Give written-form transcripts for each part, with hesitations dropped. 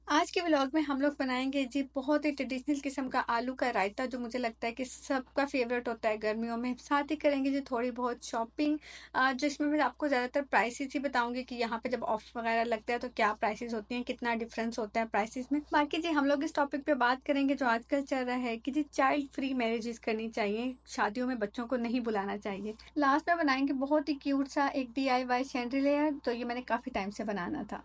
आज के व्लॉग में हम लोग बनाएंगे जी बहुत ही ट्रेडिशनल किस्म का आलू का रायता, जो मुझे लगता है कि सबका फेवरेट होता है गर्मियों में। साथ ही करेंगे जी थोड़ी बहुत शॉपिंग, जिसमें मैं आपको ज़्यादातर प्राइसेस ही बताऊंगी कि यहाँ पे जब ऑफ वगैरह लगता है तो क्या प्राइसेस होती हैं, कितना डिफरेंस होता है प्राइसेस में। बाकी जी हम लोग इस टॉपिक पे बात करेंगे जो आजकल चल रहा है कि जी चाइल्ड फ्री मैरिजेस करनी चाहिए, शादियों में बच्चों को नहीं बुलाना चाहिए। लास्ट में बनाएंगे बहुत ही क्यूट सा एक DIY शैंडिलियर, तो ये मैंने काफ़ी टाइम से बनाना था।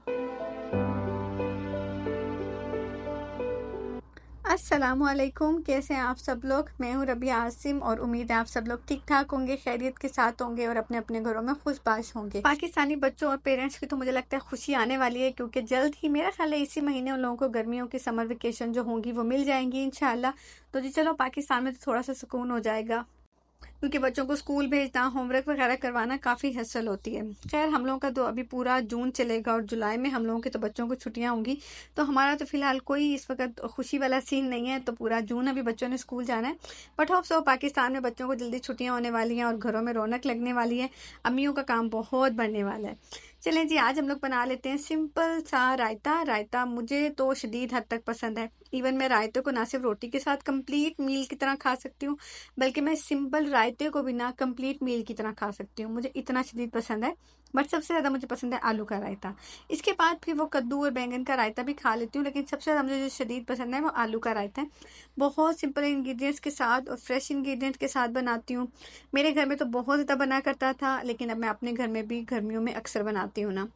अस्सलामुअलैकुम, कैसे हैं आप सब लोग। मैं हूं रबिया आसिम और उम्मीद है आप सब लोग ठीक ठाक होंगे, खैरियत के साथ होंगे और अपने अपने घरों में खुशबाश होंगे। पाकिस्तानी बच्चों और पेरेंट्स की तो मुझे लगता है खुशी आने वाली है, क्योंकि जल्द ही मेरा ख्याल है इसी महीने उन लोगों को गर्मियों की समर वेकेशन जो होंगी वो मिल जाएंगी इंशाल्लाह। तो जी चलो, पाकिस्तान में तो थोड़ा सा सुकून हो जाएगा, क्योंकि बच्चों को स्कूल भेजना, होमवर्क वगैरह करवाना काफ़ी हसल होती है। खैर हम लोगों का तो अभी पूरा जून चलेगा और जुलाई में हम लोगों के तो बच्चों को छुट्टियां होंगी। तो हमारा तो फिलहाल कोई इस वक्त खुशी वाला सीन नहीं है, तो पूरा जून अभी बच्चों ने स्कूल जाना है। बट होप सो पाकिस्तान में बच्चों को जल्दी छुट्टियां होने वाली हैं और घरों में रौनक लगने वाली है। अम्मियों का काम बहुत बढ़ने वाला है। चलें जी, आज हम लोग बना लेते हैं सिंपल सा रायता। रायता मुझे तो शदीद हद तक पसंद है। इवन मैं रायते को ना सिर्फ रोटी के साथ कंप्लीट मील की तरह खा सकती हूँ, बल्कि मैं सिंपल रायते को भी ना कंप्लीट मील की तरह खा सकती हूँ। मुझे इतना शदीद पसंद है। बट सबसे ज़्यादा मुझे पसंद है आलू का रायता। इसके बाद फिर वो कद्दू और बैंगन का रायता भी खा लेती हूँ, लेकिन सबसे ज़्यादा मुझे जो शदीद पसंद है वो आलू का रायता है। बहुत सिंपल इंग्रेडिएंट्स के साथ और फ्रेश इंग्रेडिएंट्स के साथ बनाती हूँ। मेरे घर में तो बहुत ज़्यादा बना करता था, लेकिन अब मैं अपने घर में भी गर्मियों में अक्सर बनाती हूँ ना।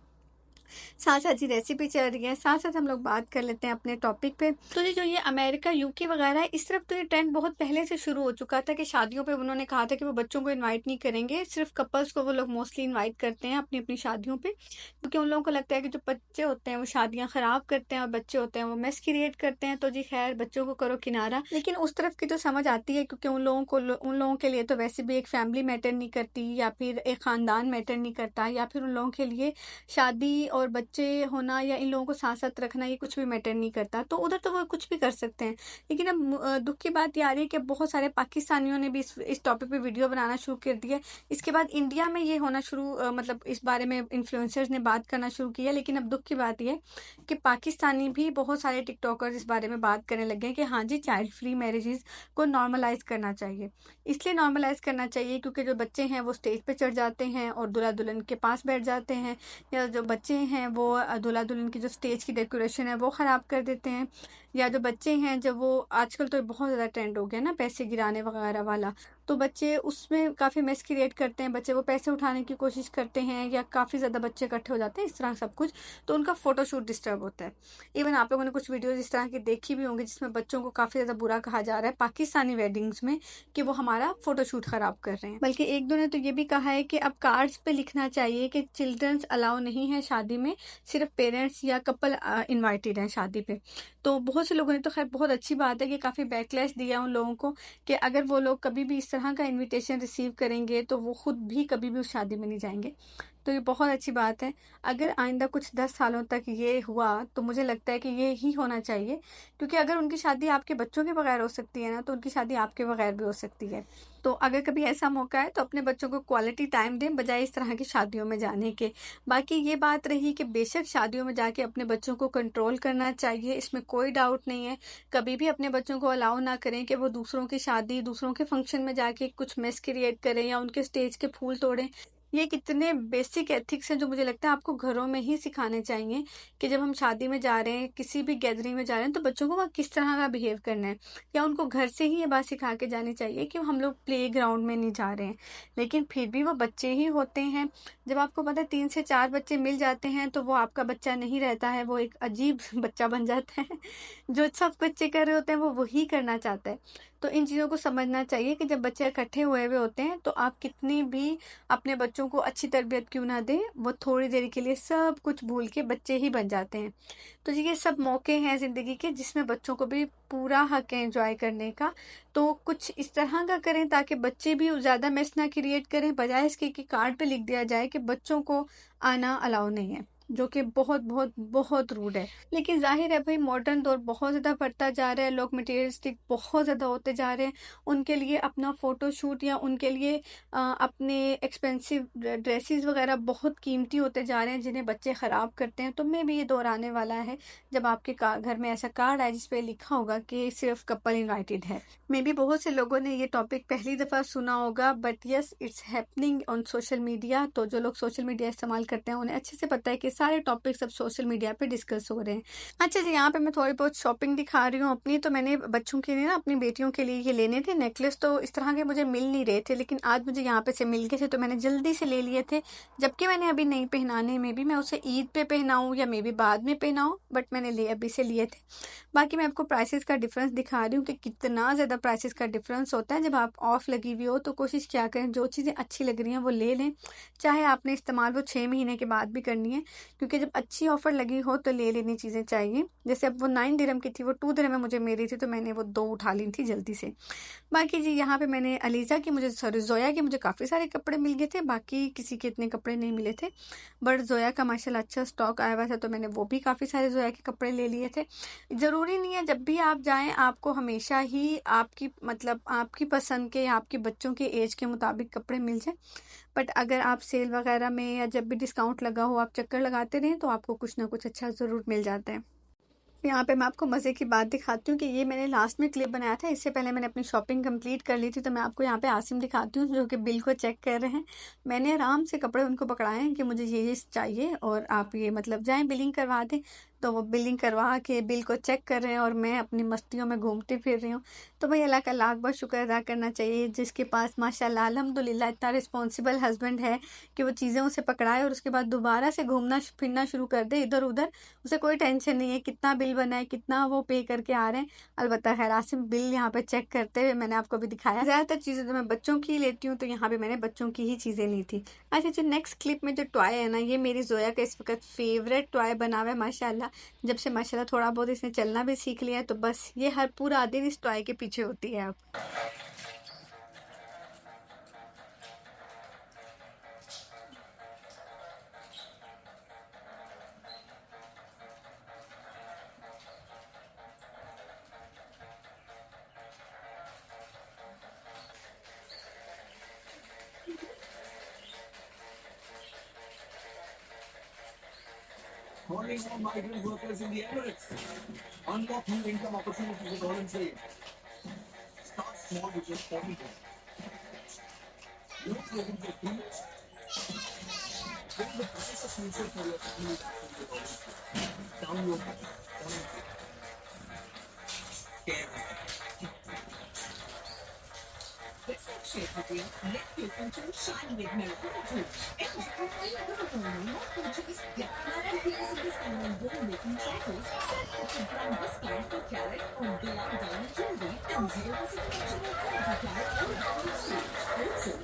साथ साथ जी रेसिपी चल रही है, साथ साथ हम लोग बात कर लेते हैं अपने टॉपिक पे। तो ये जो ये अमेरिका यूके वगैरह है, इस तरफ तो ये ट्रेंड बहुत पहले से शुरू हो चुका था कि शादियों पे उन्होंने कहा था कि वो बच्चों को इनवाइट नहीं करेंगे, सिर्फ कपल्स को वो लोग मोस्टली इनवाइट करते हैं अपनी अपनी शादियों पे, क्योंकि उन लोगों को लगता है कि जो बच्चे होते हैं वो शादियां खराब करते हैं और बच्चे होते हैं वो मेस क्रिएट करते हैं। तो जी खैर, बच्चों को करो किनारा, लेकिन उस तरफ की तो समझ आती है, क्योंकि उन लोगों के लिए तो वैसे भी एक फैमिली मैटर नहीं करती, या फिर एक खानदान मैटर नहीं करता, या फिर उन लोगों के लिए शादी और बच्चे होना या इन लोगों को साथ साथ रखना ये कुछ भी मैटर नहीं करता। तो उधर तो वो कुछ भी कर सकते हैं। लेकिन अब दुख की बात ये आ रही है कि बहुत सारे पाकिस्तानियों ने भी इस टॉपिक पे वीडियो बनाना शुरू कर दिया। इसके बाद इंडिया में ये होना शुरू, मतलब इस बारे में इन्फ्लुएंसर्स ने बात करना शुरू किया। लेकिन अब दुख की बात यह है कि पाकिस्तानी भी बहुत सारे टिकटॉकर्स इस बारे में बात करने लगे हैं कि हाँ जी, चाइल्ड फ्री मैरिजेस को नॉर्मलाइज करना चाहिए। इसलिए नॉर्मलाइज करना चाहिए क्योंकि जो बच्चे हैं वो स्टेज पे चढ़ जाते हैं और दूल्हा दुल्हन के पास बैठ जाते हैं, या जो बच्चे हैं वो दूल्हा दुल्हन की जो स्टेज की डेकोरेशन है वो ख़राब कर देते हैं, या जो बच्चे हैं जब वो आजकल तो बहुत ज़्यादा ट्रेंड हो गया ना पैसे गिराने वगैरह वाला, तो बच्चे उसमें काफ़ी मेस क्रिएट करते हैं। बच्चे वो पैसे उठाने की कोशिश करते हैं या काफ़ी ज़्यादा बच्चे इकट्ठे हो जाते हैं, इस तरह सब कुछ, तो उनका फ़ोटोशूट डिस्टर्ब होता है। इवन आप लोगों ने कुछ वीडियोज़ इस तरह की देखी भी होंगी जिसमें बच्चों को काफ़ी ज़्यादा बुरा कहा जा रहा है पाकिस्तानी वेडिंग्स में कि वो हमारा फ़ोटोशूट ख़राब कर रहे हैं। बल्कि एक दो ने तो ये भी कहा है कि अब कार्ड्स पे लिखना चाहिए कि चिल्ड्रंस अलाउ नहीं है शादी में, सिर्फ पेरेंट्स या कपल इनवाइटेड हैं शादी पे। तो बहुत से लोगों ने तो खैर बहुत अच्छी बात है कि काफ़ी बैकलैश दिया उन लोगों को कि अगर वो लोग कभी भी इस तरह का इनविटेशन रिसीव करेंगे तो वो खुद भी कभी भी उस शादी में नहीं जाएंगे। तो ये बहुत अच्छी बात है। अगर आइंदा कुछ 10 सालों तक ये हुआ तो मुझे लगता है कि ये ही होना चाहिए, क्योंकि अगर उनकी शादी आपके बच्चों के बगैर हो सकती है ना, तो उनकी शादी आपके बगैर भी हो सकती है। तो अगर कभी ऐसा मौका है तो अपने बच्चों को क्वालिटी टाइम दें बजाय इस तरह की शादियों में जाने के। बाकी ये बात रही कि बेशक शादियों में जाके अपने बच्चों को कंट्रोल करना चाहिए, इसमें कोई डाउट नहीं है। कभी भी अपने बच्चों को अलाउ ना करें कि वो दूसरों की शादी, दूसरों के फंक्शन में जाके कुछ मेस क्रिएट करें या उनके स्टेज के फूल तोड़ें। ये कितने बेसिक एथिक्स हैं जो मुझे लगता है आपको घरों में ही सिखाने चाहिए कि जब हम शादी में जा रहे हैं, किसी भी गैदरिंग में जा रहे हैं, तो बच्चों को वहाँ किस तरह का बिहेव करना है, या उनको घर से ही ये बात सिखा के जानी चाहिए कि हम लोग प्ले ग्राउंड में नहीं जा रहे हैं। लेकिन फिर भी वो बच्चे ही होते हैं। जब आपको पता है 3 से 4 बच्चे मिल जाते हैं तो वो आपका बच्चा नहीं रहता है, वो एक अजीब बच्चा बन जाता है। जो सब बच्चे कर रहे होते हैं वो वही करना चाहता है। तो इन चीज़ों को समझना चाहिए कि जब बच्चे इकट्ठे हुए हुए होते हैं तो आप कितनी भी अपने बच्चों को अच्छी तरबियत क्यों ना दें, वो थोड़ी देर के लिए सब कुछ भूल के बच्चे ही बन जाते हैं। तो जी ये सब मौके हैं ज़िंदगी के जिसमें बच्चों को भी पूरा हक है एंजॉय करने का। तो कुछ इस तरह का करें ताकि बच्चे भी ज़्यादा मेस ना क्रिएट करें, बजाय इसके कि कार्ड पे लिख दिया जाए कि बच्चों को आना अलाउ नहीं है। जो कि बहुत बहुत बहुत रूड है। लेकिन जाहिर है भाई, मॉडर्न दौर बहुत ज़्यादा बढ़ता जा रहा है, लोग मटेरियलिस्टिक बहुत ज़्यादा होते जा रहे हैं। उनके लिए अपना फ़ोटोशूट या उनके लिए अपने एक्सपेंसिव ड्रेसेस वगैरह बहुत कीमती होते जा रहे हैं, जिन्हें बच्चे ख़राब करते हैं। तो मे भी ये दौर आने वाला है जब आपके घर में ऐसा कार्ड आए जिस पे लिखा होगा कि सिर्फ कपल इनवाइटेड है। मे बी बहुत से लोगों ने ये टॉपिक पहली दफ़ा सुना होगा, but yes, it's happening on social media. तो जो लोग सोशल मीडिया इस्तेमाल करते हैं उन्हें अच्छे से पता है कि सारे टॉपिक्स अब सोशल मीडिया पे डिस्कस हो रहे हैं। अच्छा जी, यहाँ पे मैं थोड़ी बहुत शॉपिंग दिखा रही हूँ अपनी। तो मैंने बच्चों के लिए ना, अपनी बेटियों के लिए ये लेने थे नेकलेस। तो इस तरह के मुझे मिल नहीं रहे थे, लेकिन आज मुझे यहाँ पे से मिल गए थे, तो मैंने जल्दी से ले लिए थे। जबकि मैंने अभी नहीं पहनाने, में भी मैं उसे ईद पे पहनाऊँ या मे बी बाद में पहनाऊँ, बट मैंने अभी से लिए थे। बाकी मैं आपको प्राइसेस का डिफरेंस दिखा रही हूँ कि कितना ज़्यादा प्राइसेस का डिफरेंस होता है। जब आप ऑफ लगी हुई हो तो कोशिश क्या करें, जो चीज़ें अच्छी लग रही हैं वो ले लें, चाहे आपने इस्तेमाल वो 6 महीने के बाद भी करनी है, क्योंकि जब अच्छी ऑफर लगी हो तो ले लेनी चीज़ें चाहिए। जैसे अब वो 9 दिरहम की थी, वो 2 दिरहम में मुझे मिली थी, तो मैंने वो 2 उठा ली थी जल्दी से। बाकी जी, यहाँ पे मैंने अलीज़ा की, मुझे सॉरी जोया के मुझे काफ़ी सारे कपड़े मिल गए थे, बाकी किसी के इतने कपड़े नहीं मिले थे। बट जोया का माशाल्लाह अच्छा स्टॉक आया हुआ था, तो मैंने वो भी काफ़ी सारे जोया के कपड़े ले लिए थे। ज़रूरी नहीं है जब भी आप जाएं आपको हमेशा ही आपकी मतलब आपकी पसंद के या आपके बच्चों के एज के मुताबिक कपड़े मिल जाए। बट अगर आप सेल वगैरह में या जब भी डिस्काउंट लगा हो आप चक्कर लगाते रहें, तो आपको कुछ ना कुछ अच्छा ज़रूर मिल जाता है। यहाँ पे मैं आपको मज़े की बात दिखाती हूँ कि ये मैंने लास्ट में क्लिप बनाया था, इससे पहले मैंने अपनी शॉपिंग कंप्लीट कर ली थी। तो मैं आपको यहाँ पे आसिम दिखाती हूँ, जो कि बिल को चेक कर रहे हैं। मैंने आराम से कपड़े उनको पकड़ाए हैं कि मुझे ये चाहिए और आप ये मतलब जाएं बिलिंग करवा दें। तो वो बिलिंग करवा के बिल को चेक कर रहे हैं और मैं अपनी मस्तियों में घूमती फिर रही हूँ। तो भाई, अल्लाह का लाख बार शुक्र अदा करना चाहिए जिसके पास माशाल्लाह अल्हम्दुलिल्लाह इतना रिस्पॉन्सिबल हस्बैंड है कि वो चीज़ें उसे पकड़ाए और उसके बाद दोबारा से घूमना फिरना शुरू कर दे इधर उधर। उसे कोई टेंशन नहीं है कितना बिल बना है, कितना वो पे करके आ रहे हैं। अलबत्ता खैर, आसिम बिल यहाँ पे चेक करते हुए मैंने आपको भी दिखाया। ज़्यादातर चीज़ें तो मैं बच्चों की ही लेती हूँ, तो यहाँ पे मैंने बच्चों की ही चीज़ें ली थी। अच्छा, जो नेक्स्ट क्लिप में जो टॉय है ना, ये मेरी जोया का इस वक्त फेवरेट टॉय बना हुआ है माशाल्लाह। जब से माशाल्लाह थोड़ा बहुत इसने चलना भी सीख लिया है, तो बस ये हर पूरा दिन इस टॉय के पीछे होती है अब। Calling all migrant workers in the Emirates. Unlock new income opportunities with all in trade. Start small with just 40 days. No savings at free. Bring the price of future for your family with all in trade. Download it. All in trade. This section of the let your future shine with Miracle Juice. Purchase get $100 discount on gold making trackers, 7% gram discount per carat on Glam diamond jewelry, and 0% commission on 20 carat gold diamond jewelry. Also,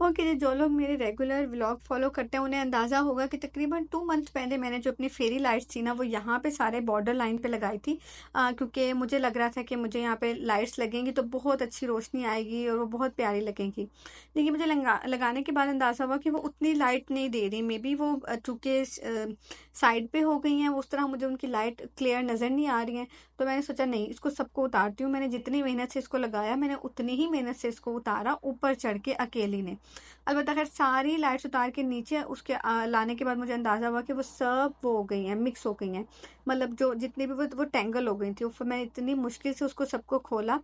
okay जी, जो लोग मेरे regular vlog follow करते हैं उन्हें अंदाज़ा होगा कि तकरीबन 2 मंथ पहले मैंने जो अपनी फेरी लाइट्स थी ना, वो यहाँ पे सारे बॉर्डर लाइन पे लगाई थी। क्योंकि मुझे लग रहा था कि मुझे यहाँ पे लाइट्स लगेंगी तो बहुत अच्छी रोशनी आएगी और वो बहुत प्यारी लगेंगी। लेकिन मुझे लगाने के बाद अंदाज़ा हुआ कि वो उतनी लाइट नहीं दे रही। मे बी वो चूँकि साइड पे हो गई हैं, उस तरह मुझे उनकी लाइट क्लियर नज़र नहीं आ रही हैं। तो मैंने सोचा नहीं, इसको सबको उतारती हूँ। मैंने जितनी मेहनत से इसको लगाया, मैंने उतनी ही मेहनत से इसको उतारा ऊपर चढ़ के अकेली ने। अलबत्ता खैर, सारी लाइट्स उतार के नीचे उसके लाने के बाद मुझे अंदाज़ा हुआ कि वो सब वो हो गई हैं, मिक्स हो गई हैं। मतलब जो जितनी भी वो टेंगल हो गई थी। फिर मैंने इतनी मुश्किल से उसको सबको खोला।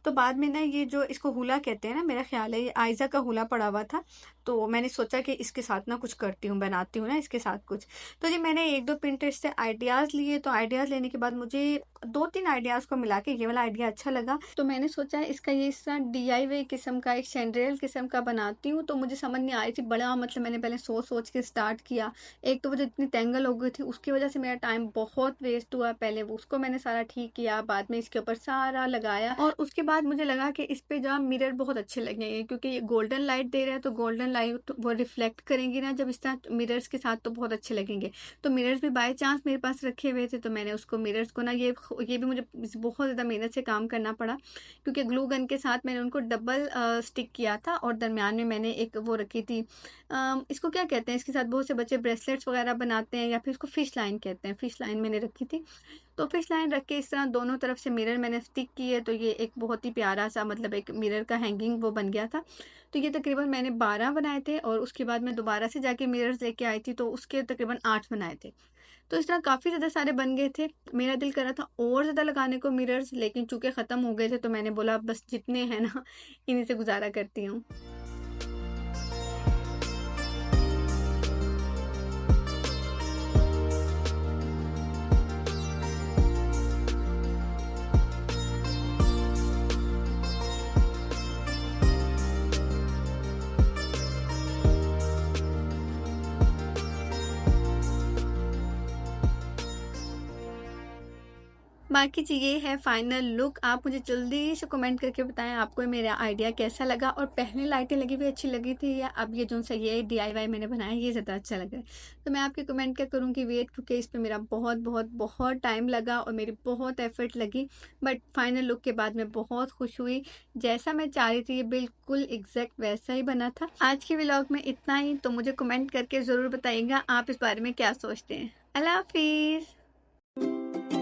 तो बाद में ना, ये जो इसको हुला कहते हैं ना, मेरा ख्याल है ये आयज़ा का हुला पड़ा हुआ था। तो मैंने सोचा कि इसके साथ ना कुछ करती हूँ, बनाती हूँ ना इसके साथ कुछ। तो जी, मैंने 1-2 पिंटरेस्ट से आइडियाज़ लिए। तो आइडियाज़ लेने के बाद मुझे 2-3 आइडियाज़ को मिला के ये वाला आइडिया अच्छा लगा। तो मैंने सोचा इसका ये इस तरह DIY किस्म का, एक शैंड्रेल किस्म का बनाती हूँ। तो मुझे समझ नहीं आई थी मतलब मैंने पहले सोच के स्टार्ट किया। एक तो वो जो इतनी टेंगल हो गई थी उसकी वजह से मेरा टाइम बहुत बहुत वेस्ट हुआ। पहले वो उसको मैंने सारा ठीक किया, बाद में इसके ऊपर सारा लगाया और उसके बाद मुझे लगा कि इस पे जो मिरर बहुत अच्छे लगेंगे, क्योंकि ये गोल्डन लाइट दे रहा है तो गोल्डन लाइट वो रिफ्लेक्ट करेंगी ना जब इस तरह मिरर्स के साथ, तो बहुत अच्छे लगेंगे। तो मिरर्स भी बाय चांस मेरे पास रखे हुए थे, तो मैंने उसको मिरर्स को ना ये भी मुझे बहुत ज़्यादा मेहनत से काम करना पड़ा, क्योंकि ग्लू गन के साथ मैंने उनको डबल स्टिक किया था और दरमियान में मैंने एक वो रखी थी, इसको क्या कहते हैं, इसके साथ बहुत से बच्चे ब्रेसलेट्स वगैरह बनाते हैं या फिर इसको फिश लाइन कहते हैं, फिश लाइन मैंने रखी थी। तो फिश लाइन रख के इस तरह दोनों तरफ से मिरर मैंने स्टिक किए, तो ये एक बहुत ही प्यारा सा मतलब एक मिरर का हैंगिंग वो बन गया था। तो ये तकरीबन मैंने 12 बनाए थे और उसके बाद मैं दोबारा से जाके मिरर्स लेके आई थी, तो उसके तकरीबन 8 बनाए थे। तो इस तरह काफ़ी ज़्यादा सारे बन गए थे। मेरा दिल कर रहा था और ज़्यादा लगाने को मिरर्स, लेकिन चूंकि ख़त्म हो गए थे तो मैंने बोला बस जितने हैं ना इन्हीं से गुजारा करती हूँ। बाकी जी ये है फाइनल लुक। आप मुझे जल्दी से कमेंट करके बताएं आपको मेरा आइडिया कैसा लगा, और पहले लाइटें लगी हुई अच्छी लगी थी या अब ये जो सा ये DIY मैंने बनाया ये ज़्यादा अच्छा लग रहा है। तो मैं आपके कमेंट क्या करूँगी वेट, क्योंकि इस पर मेरा बहुत बहुत बहुत टाइम लगा और मेरी बहुत एफर्ट लगी, बट फाइनल लुक के बाद मैं बहुत खुश हुई। जैसा मैं चाह रही थी ये बिल्कुल एग्जैक्ट वैसा ही बना था। आज के व्लॉग में इतना ही, तो मुझे कमेंट करके ज़रूर बताइएगा आप इस बारे में क्या सोचते हैं। अल्लाह हाफिज़।